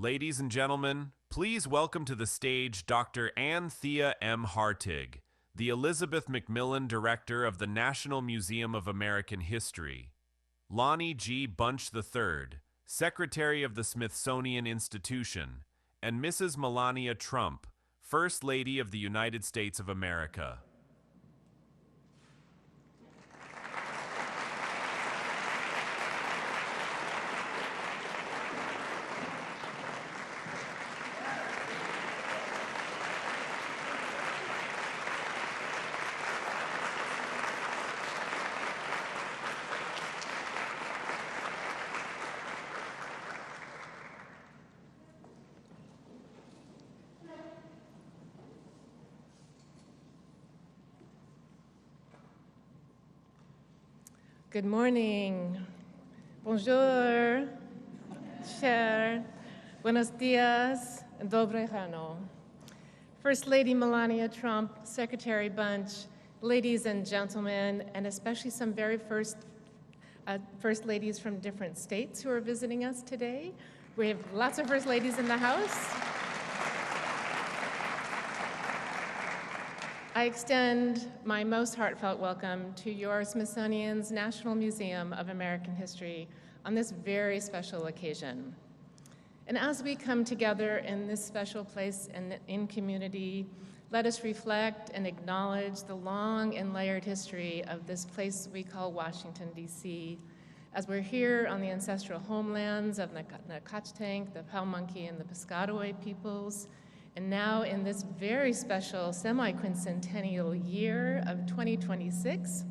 Ladies and gentlemen, please welcome to the stage Dr. Anthea M. Hartig, the Elizabeth Macmillan Director of the National Museum of American History, Lonnie G. Bunch III, Secretary of the Smithsonian Institution, and Mrs. Melania Trump, First Lady of the United States of America. Good morning. Bonjour. Cher. Buenos dias. Dobre rano. First Lady Melania Trump, Secretary Bunch, ladies and gentlemen, and especially some very first ladies from different states who are visiting us today. We have lots of first ladies in the house. I extend my most heartfelt welcome to your Smithsonian's National Museum of American History on this very special occasion. And as we come together in this special place and in community, let us reflect and acknowledge the long and layered history of this place we call Washington, D.C., as we're here on the ancestral homelands of the Nacotchtank, the Paumanki, and the Piscataway peoples, and now in this very special semi-quincentennial year of 2026,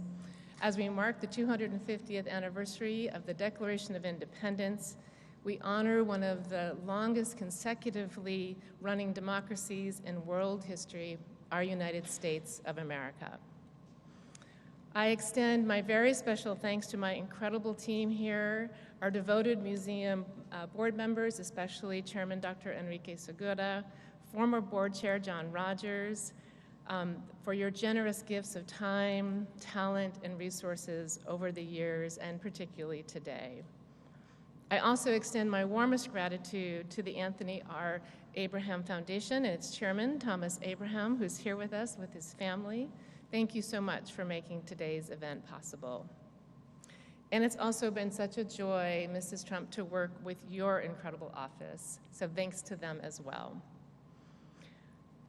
as we mark the 250th anniversary of the Declaration of Independence, we honor one of the longest consecutively running democracies in world history, our United States of America. I extend my very special thanks to my incredible team here, our devoted museum board members, especially Chairman Dr. Enrique Segura, former board chair John Rogers, for your generous gifts of time, talent, and resources over the years, and particularly today. I also extend my warmest gratitude to the Anthony R. Abraham Foundation and its chairman, Thomas Abraham, who's here with us with his family. Thank you so much for making today's event possible. And it's also been such a joy, Mrs. Trump, to work with your incredible office, so thanks to them as well.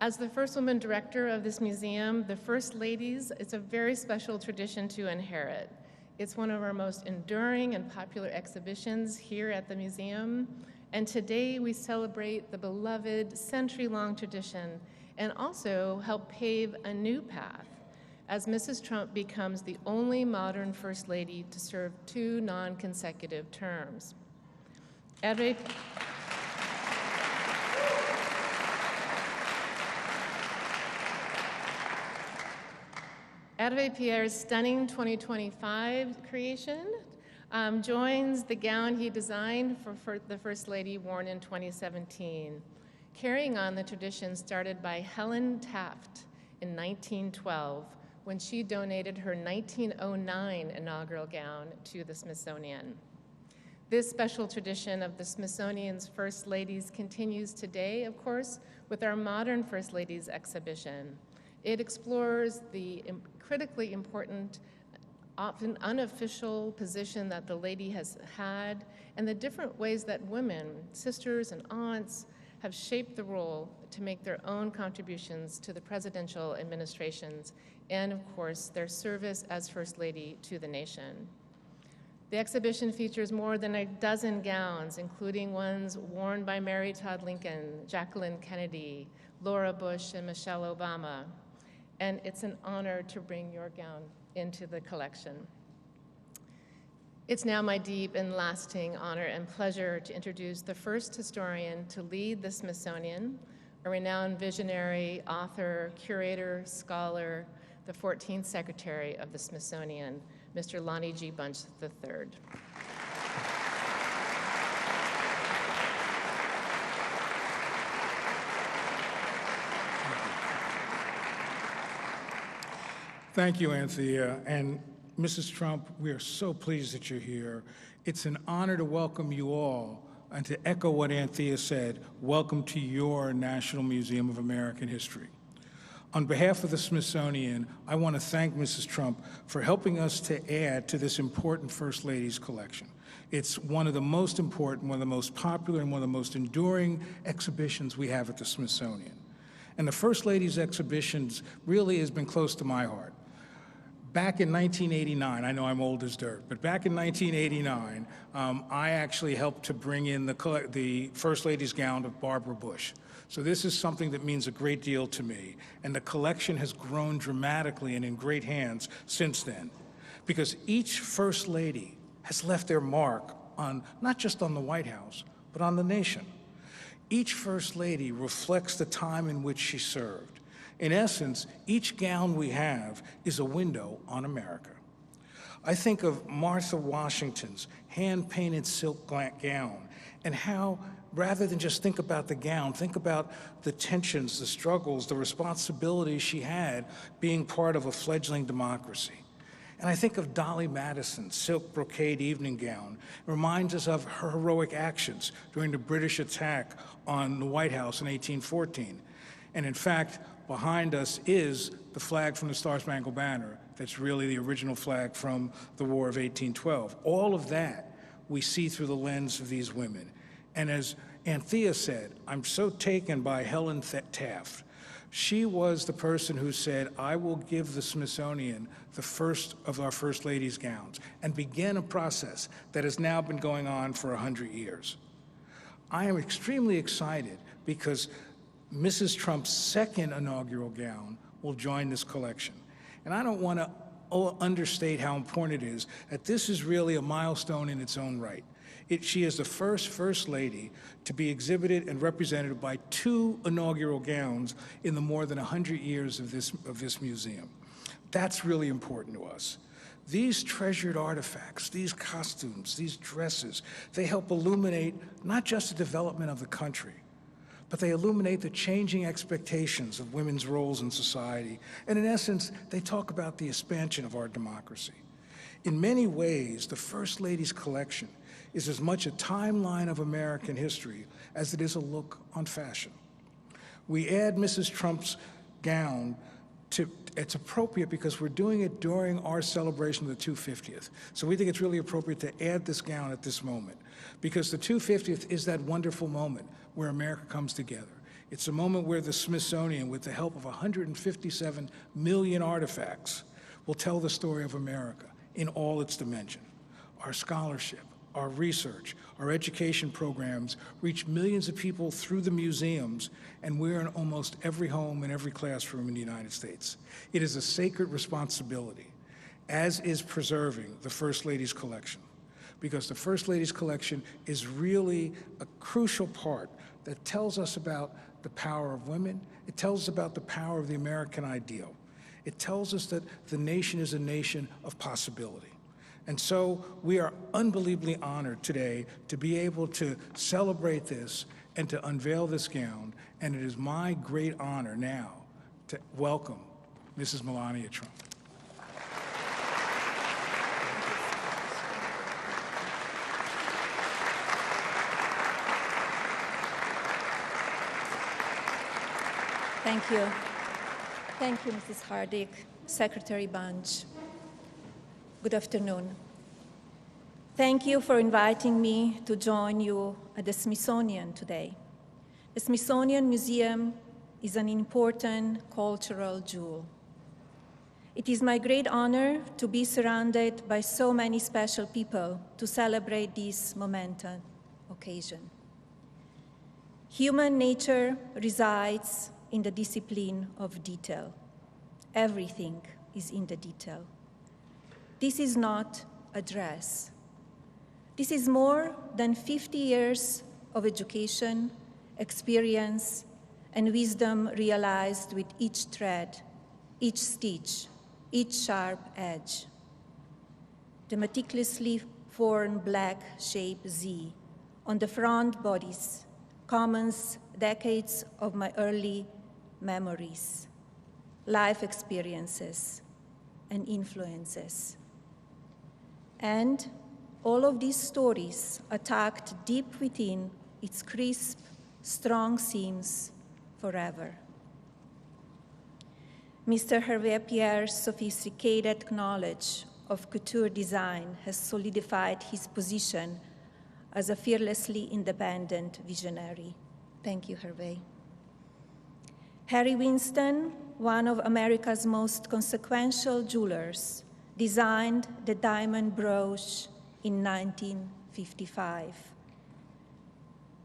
As the first woman director of this museum, the First Ladies, it's a very special tradition to inherit. It's one of our most enduring and popular exhibitions here at the museum, and today we celebrate the beloved century-long tradition and also help pave a new path as Mrs. Trump becomes the only modern First Lady to serve 2 non-consecutive terms. Hervé Pierre's stunning 2025 creation joins the gown he designed for the First Lady worn in 2017, carrying on the tradition started by Helen Taft in 1912 when she donated her 1909 inaugural gown to the Smithsonian. This special tradition of the Smithsonian's First Ladies continues today, of course, with our modern First Ladies exhibition. It explores the critically important, often unofficial position that the lady has had and the different ways that women, sisters and aunts, have shaped the role to make their own contributions to the presidential administrations and, of course, their service as First Lady to the nation. The exhibition features more than a dozen gowns, including ones worn by Mary Todd Lincoln, Jacqueline Kennedy, Laura Bush, and Michelle Obama. And it's an honor to bring your gown into the collection. It's now my deep and lasting honor and pleasure to introduce the first historian to lead the Smithsonian, a renowned visionary, author, curator, scholar, the 14th Secretary of the Smithsonian, Mr. Lonnie G. Bunch III. Thank you, Anthea. And Mrs. Trump, we are so pleased that you're here. It's an honor to welcome you all and to echo what Anthea said, welcome to your National Museum of American History. On behalf of the Smithsonian, I want to thank Mrs. Trump for helping us to add to this important First Lady's collection. It's one of the most important, one of the most popular, and one of the most enduring exhibitions we have at the Smithsonian. And the First Lady's exhibitions really has been close to my heart. Back in 1989, I know I'm old as dirt, but back in 1989, I actually helped to bring in the First Lady's gown of Barbara Bush. So this is something that means a great deal to me, and the collection has grown dramatically and in great hands since then, because each First Lady has left their mark on, not just on the White House, but on the nation. Each First Lady reflects the time in which she served. In essence, each gown we have is a window on America. I think of Martha Washington's hand-painted silk gown and how, rather than just think about the gown, think about the tensions, the struggles, the responsibilities she had being part of a fledgling democracy. And I think of Dolly Madison's silk brocade evening gown. It reminds us of her heroic actions during the British attack on the White House in 1814. And in fact, behind us is the flag from the Star-Spangled Banner. That's really the original flag from the War of 1812. All of that we see through the lens of these women. And as Anthea said, I'm so taken by Helen Taft. She was the person who said, I will give the Smithsonian the first of our First Ladies' gowns, and began a process that has now been going on for 100 years. I am extremely excited because Mrs. Trump's second inaugural gown will join this collection. And I don't want to understate how important it is that this is really a milestone in its own right. She is the First Lady to be exhibited and represented by 2 inaugural gowns in the more than 100 years of this museum. That's really important to us. These treasured artifacts, these costumes, these dresses, they help illuminate not just the development of the country, but they illuminate the changing expectations of women's roles in society. And in essence, they talk about the expansion of our democracy. In many ways, the First Lady's collection is as much a timeline of American history as it is a look on fashion. We add Mrs. Trump's gown it's appropriate because we're doing it during our celebration of the 250th. So we think it's really appropriate to add this gown at this moment, because the 250th is that wonderful moment where America comes together. It's a moment where the Smithsonian, with the help of 157 million artifacts, will tell the story of America in all its dimension. Our scholarship, our research, our education programs reach millions of people through the museums, and we're in almost every home and every classroom in the United States. It is a sacred responsibility, as is preserving the First Lady's collection, because the First Lady's collection is really a crucial part that tells us about the power of women. It tells us about the power of the American ideal. It tells us that the nation is a nation of possibility. And so we are unbelievably honored today to be able to celebrate this and to unveil this gown. And it is my great honor now to welcome Mrs. Melania Trump. Thank you. Thank you, Mrs. Hardig, Secretary Bunch. Good afternoon. Thank you for inviting me to join you at the Smithsonian today. The Smithsonian Museum is an important cultural jewel. It is my great honor to be surrounded by so many special people to celebrate this momentous occasion. Human nature resides in the discipline of detail. Everything is in the detail. This is not a dress. This is more than 50 years of education, experience, and wisdom realized with each thread, each stitch, each sharp edge. The meticulously formed black shape Z on the front bodice commons decades of my early memories, life experiences, and influences. And all of these stories are tucked deep within its crisp, strong seams forever. Mr. Hervé Pierre's sophisticated knowledge of couture design has solidified his position as a fearlessly independent visionary. Thank you, Hervé. Harry Winston, one of America's most consequential jewelers, designed the diamond brooch in 1955.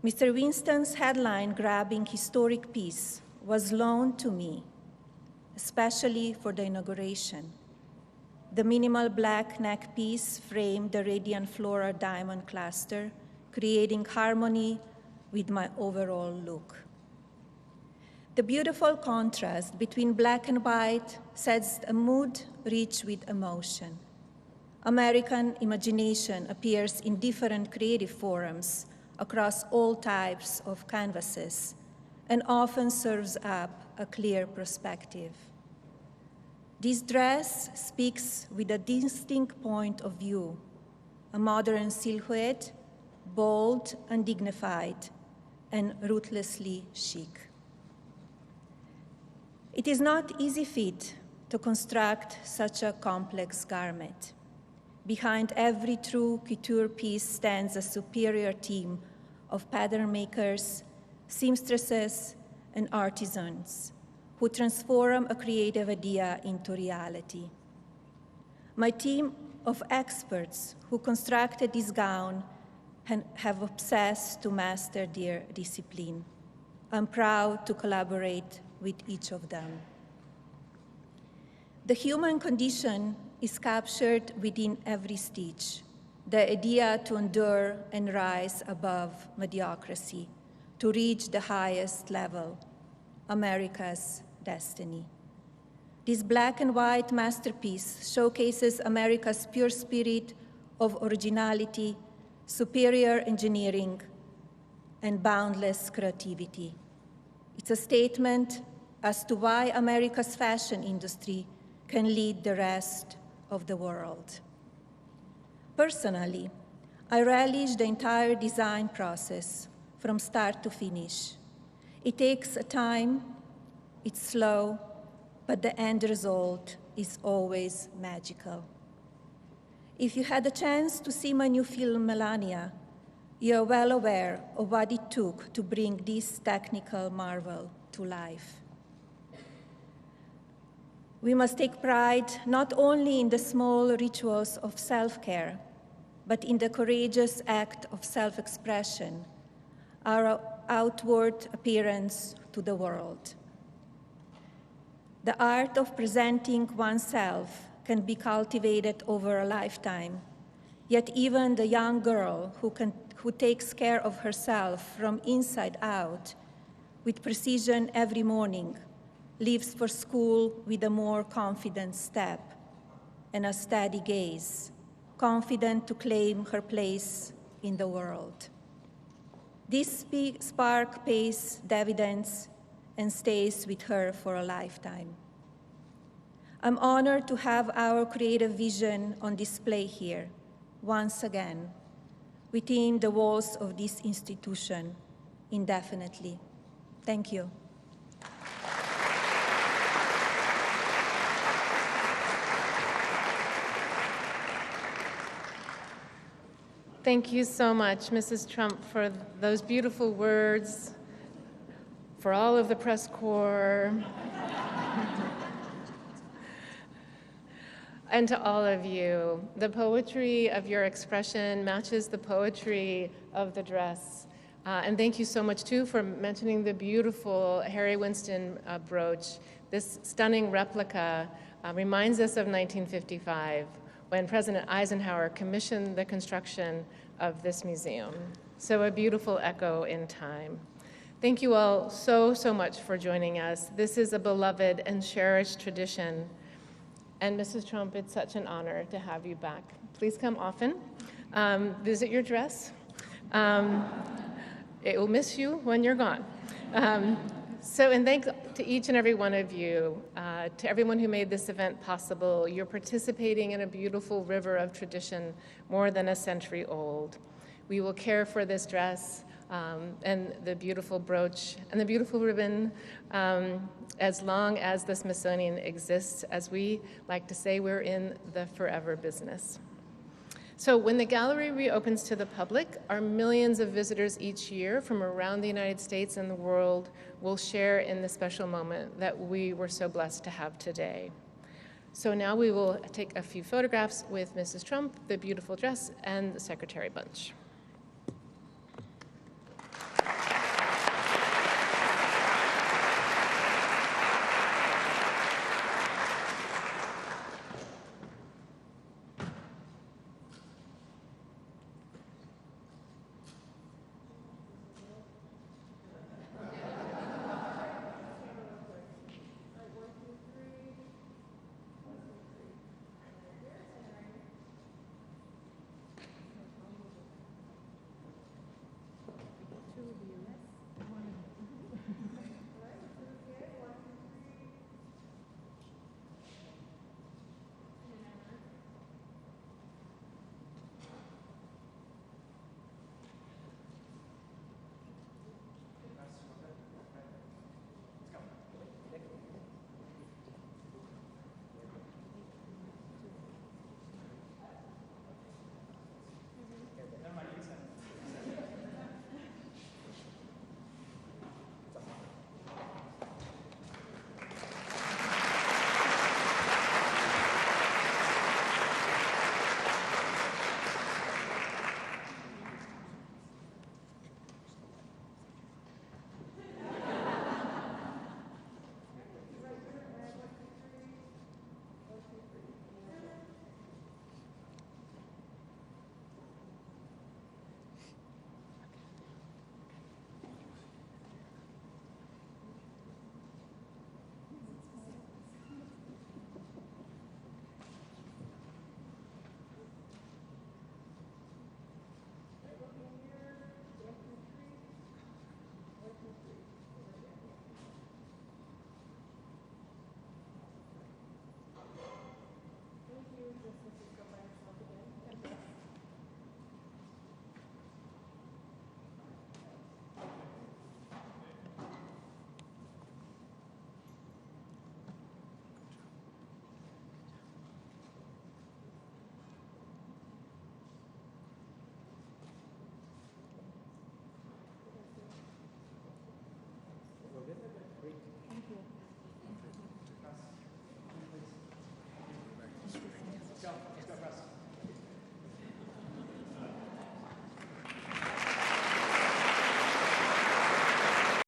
Mr. Winston's headline-grabbing historic piece was loaned to me, especially for the inauguration. The minimal black neck piece framed the radiant floral diamond cluster, creating harmony with my overall look. The beautiful contrast between black and white sets a mood rich with emotion. American imagination appears in different creative forms across all types of canvases and often serves up a clear perspective. This dress speaks with a distinct point of view, a modern silhouette, bold and dignified, and ruthlessly chic. It is not easy feat to construct such a complex garment. Behind every true couture piece stands a superior team of pattern makers, seamstresses, and artisans who transform a creative idea into reality. My team of experts who constructed this gown have obsessed to master their discipline. I'm proud to collaborate with each of them. The human condition is captured within every stitch, the idea to endure and rise above mediocrity, to reach the highest level, America's destiny. This black and white masterpiece showcases America's pure spirit of originality, superior engineering, and boundless creativity. It's a statement as to why America's fashion industry can lead the rest of the world. Personally, I relish the entire design process from start to finish. It takes a time, it's slow, but the end result is always magical. If you had a chance to see my new film, Melania, you're well aware of what it took to bring this technical marvel to life. We must take pride not only in the small rituals of self-care, but in the courageous act of self-expression, our outward appearance to the world. The art of presenting oneself can be cultivated over a lifetime, yet even the young girl who takes care of herself from inside out with precision every morning leaves for school with a more confident step and a steady gaze, confident to claim her place in the world. This spark pays dividends and stays with her for a lifetime. I'm honored to have our creative vision on display here, once again, within the walls of this institution, indefinitely. Thank you. Thank you so much, Mrs. Trump, for those beautiful words, for all of the press corps, and to all of you. The poetry of your expression matches the poetry of the dress. And thank you so much, too, for mentioning the beautiful Harry Winston brooch. This stunning replica reminds us of 1955, when President Eisenhower commissioned the construction of this museum. So a beautiful echo in time. Thank you all so much for joining us. This is a beloved and cherished tradition. And Mrs. Trump, it's such an honor to have you back. Please come often. Visit your dress. It will miss you when you're gone. So, and thanks to each and every one of you, to everyone who made this event possible. You're participating in a beautiful river of tradition more than a century old. We will care for this dress and the beautiful brooch and the beautiful ribbon as long as the Smithsonian exists. As we like to say, we're in the forever business. So when the gallery reopens to the public, our millions of visitors each year from around the United States and the world will share in the special moment that we were so blessed to have today. So now we will take a few photographs with Mrs. Trump, the beautiful dress, and the Secretary Bunch.